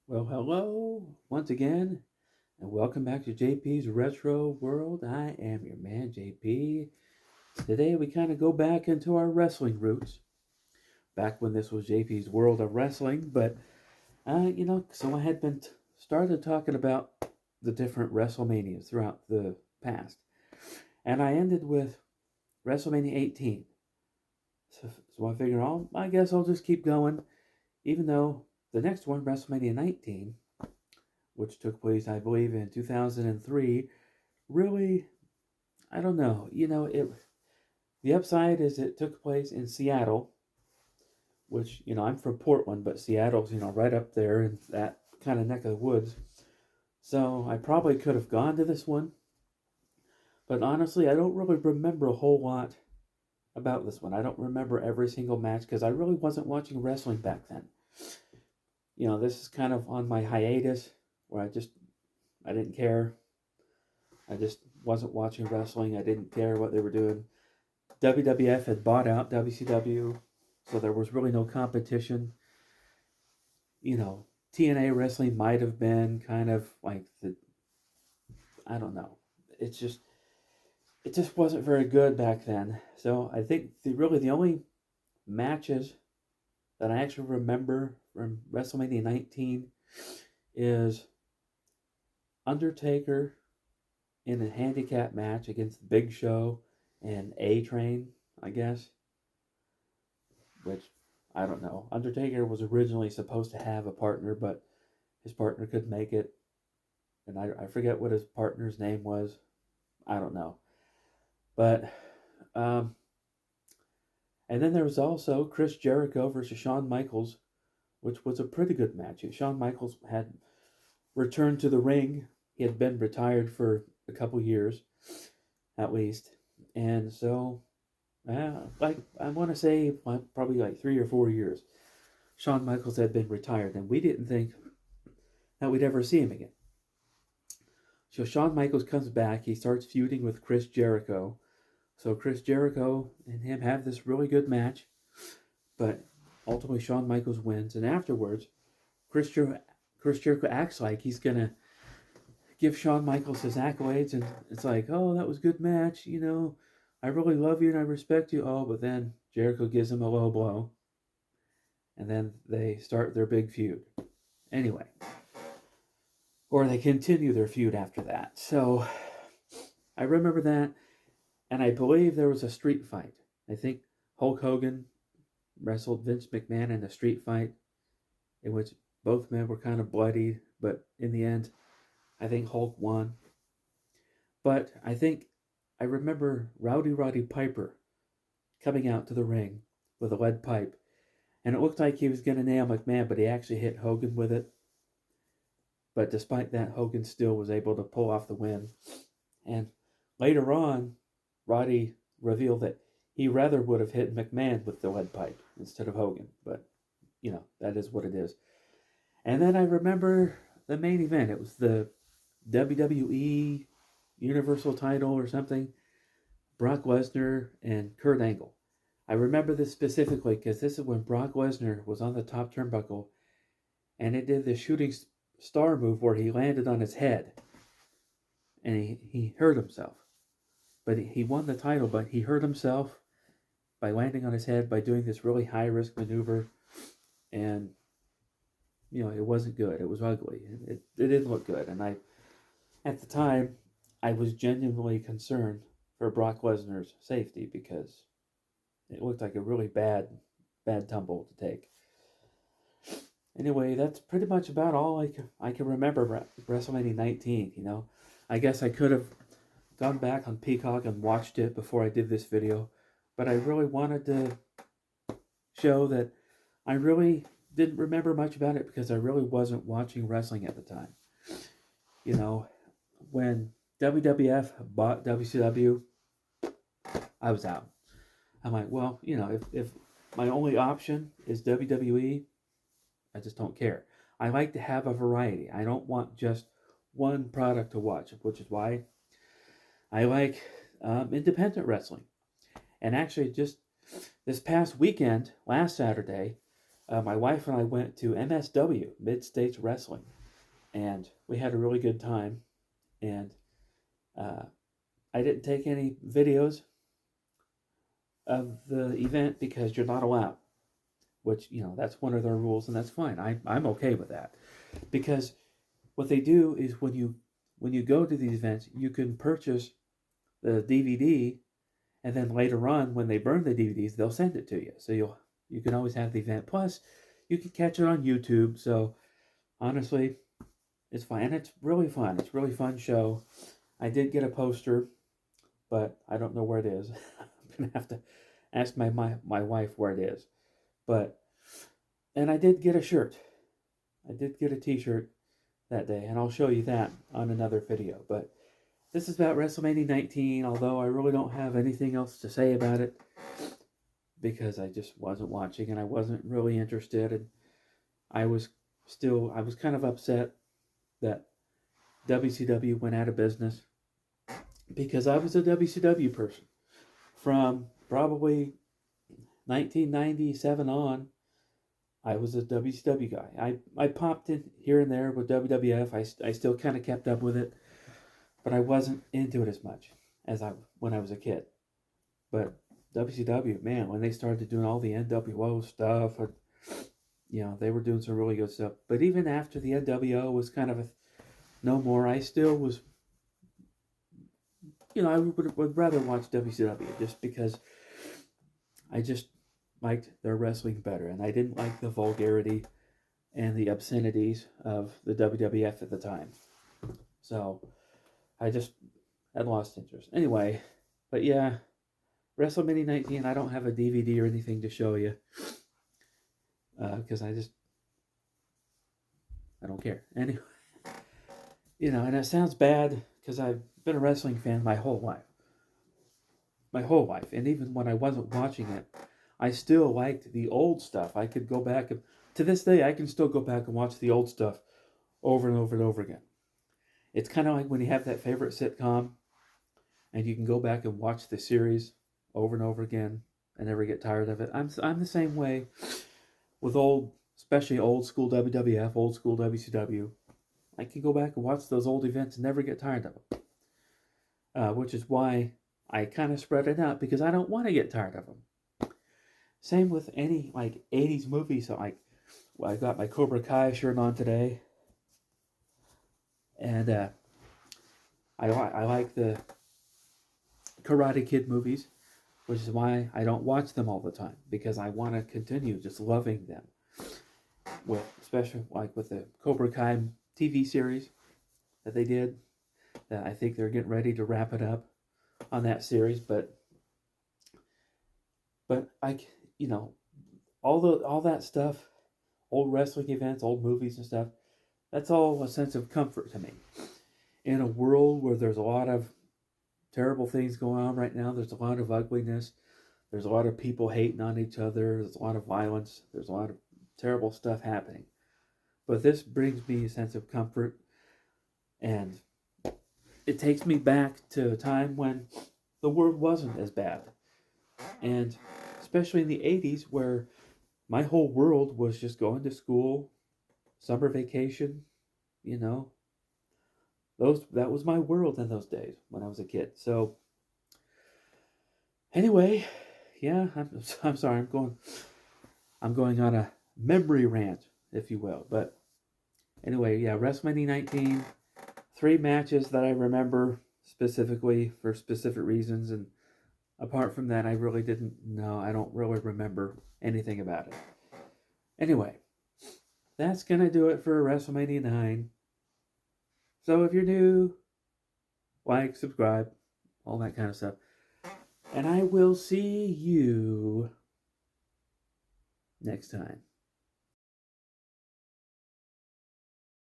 Well, hello once again, and welcome back to J.P.'s Retro World. I am your man, J.P. Today we kind of go back into our wrestling roots, back when this was J.P.'s World of Wrestling. But, so I had started talking about the different WrestleManias throughout the past, and I ended with WrestleMania 18. So I figured, I guess I'll just keep going, even though the next one, WrestleMania 19, which took place, I believe, in 2003, really, I don't know. The upside is it took place in Seattle, which, I'm from Portland, but Seattle's, right up there in that kind of neck of the woods. So I probably could have gone to this one, but honestly, I don't really remember a whole lot about this one. I don't remember every single match because I really wasn't watching wrestling back then. This is kind of on my hiatus where I didn't care. I just wasn't watching wrestling. I didn't care what they were doing. WWF had bought out WCW, so there was really no competition. TNA wrestling might have been kind of like I don't know. It's just it just wasn't very good back then. So I think the only matches that I actually remember from WrestleMania 19 is Undertaker in a handicap match against Big Show and A Train, I guess. Which I don't know. Undertaker was originally supposed to have a partner, but his partner couldn't make it. And I forget what his partner's name was. I don't know. But, um, and then there was also Chris Jericho versus Shawn Michaels, which was a pretty good match. Shawn Michaels had returned to the ring. He had been retired for a couple years, at least. And so, like, I want to say probably like 3 or 4 years, Shawn Michaels had been retired, and we didn't think that we'd ever see him again. So Shawn Michaels comes back. He starts feuding with Chris Jericho. So Chris Jericho and him have this really good match, but ultimately Shawn Michaels wins. And afterwards, Chris Jericho acts like he's gonna give Shawn Michaels his accolades, and it's like, oh, that was a good match. I really love you and I respect you. Oh, but then Jericho gives him a low blow, and then they start their big feud. Anyway, or they continue their feud after that. So I remember that, and I believe there was a street fight. I think Hulk Hogan wrestled Vince McMahon in a street fight in which both men were kind of bloodied, but in the end, I think Hulk won. But I remember Rowdy Piper coming out to the ring with a lead pipe, and it looked like he was going to nail McMahon, but he actually hit Hogan with it. But despite that, Hogan still was able to pull off the win. And later on, Roddy revealed that he rather would have hit McMahon with the lead pipe instead of Hogan. But, that is what it is. And then I remember the main event. It was the WWE Universal title or something. Brock Lesnar and Kurt Angle. I remember this specifically because this is when Brock Lesnar was on the top turnbuckle and it did the shooting star move where he landed on his head and he hurt himself. But he won the title, but he hurt himself by landing on his head by doing this really high risk maneuver. And, it wasn't good. It was ugly. It didn't look good. And at the time, I was genuinely concerned for Brock Lesnar's safety because it looked like a really bad tumble to take. Anyway, that's pretty much about all I can remember WrestleMania 19. I guess I could have gone back on Peacock and watched it before I did this video, but I really wanted to show that I really didn't remember much about it because I really wasn't watching wrestling at the time. When WWF bought WCW, I was out. I'm like, well, if my only option is WWE, I just don't care. I like to have a variety. I don't want just one product to watch, which is why I like independent wrestling. And actually, just this past weekend, last Saturday, My wife and I went to MSW, Mid States Wrestling, and we had a really good time. And uh, I didn't take any videos of the event because you're not allowed, which, that's one of their rules, and that's fine. I'm okay with that because what they do is when you go to these events, you can purchase the DVD, and then later on, when they burn the DVDs, they'll send it to you. So you can always have the event. Plus, you can catch it on YouTube. So honestly, it's fine, and it's really fun. It's a really fun show. I did get a poster, but I don't know where it is. I'm gonna have to ask my wife where it is. But and I did get a shirt. I did get a T-shirt that day, and I'll show you that on another video. But this is about WrestleMania 19, although I really don't have anything else to say about it because I just wasn't watching and I wasn't really interested, and I was kind of upset that WCW went out of business because I was a WCW person from probably 1997 on. I was a WCW guy. I popped in here and there with WWF. I still kind of kept up with it, but I wasn't into it as much as when I was a kid. But WCW, man, when they started doing all the NWO stuff, they were doing some really good stuff. But even after the NWO was kind of no more, I still was, I would rather watch WCW just because I just liked their wrestling better, and I didn't like the vulgarity and the obscenities of the WWF at the time. So I just had lost interest. Anyway, but yeah, WrestleMania 19, I don't have a DVD or anything to show you because I don't care. Anyway, and it sounds bad because I've been a wrestling fan my whole life. My whole life. And even when I wasn't watching it, I still liked the old stuff. I could go back, and to this day, I can still go back and watch the old stuff over and over and over again. It's kind of like when you have that favorite sitcom and you can go back and watch the series over and over again and never get tired of it. I'm the same way with especially old school WWF, old school WCW. I can go back and watch those old events and never get tired of them. Which is why I kind of spread it out because I don't want to get tired of them. Same with any 80s movies. So I got my Cobra Kai shirt on today, and I like the Karate Kid movies, which is why I don't watch them all the time because I want to continue just loving them. Especially with the Cobra Kai TV series that they did, that I think they're getting ready to wrap it up on that series, but all that stuff, old wrestling events, old movies and stuff, that's all a sense of comfort to me. In a world where there's a lot of terrible things going on right now, there's a lot of ugliness, there's a lot of people hating on each other, there's a lot of violence, there's a lot of terrible stuff happening. But this brings me a sense of comfort, and it takes me back to a time when the world wasn't as bad. And especially in the 80s, where my whole world was just going to school, summer vacation, that was my world in those days when I was a kid. So anyway, yeah, I'm sorry, I'm going on a memory rant, if you will. But anyway, yeah, WrestleMania 19, 3 matches that I remember specifically for specific reasons, and apart from that, I don't really remember anything about it. Anyway, that's gonna do it for WrestleMania 9. So if you're new, like, subscribe, all that kind of stuff. And I will see you next time.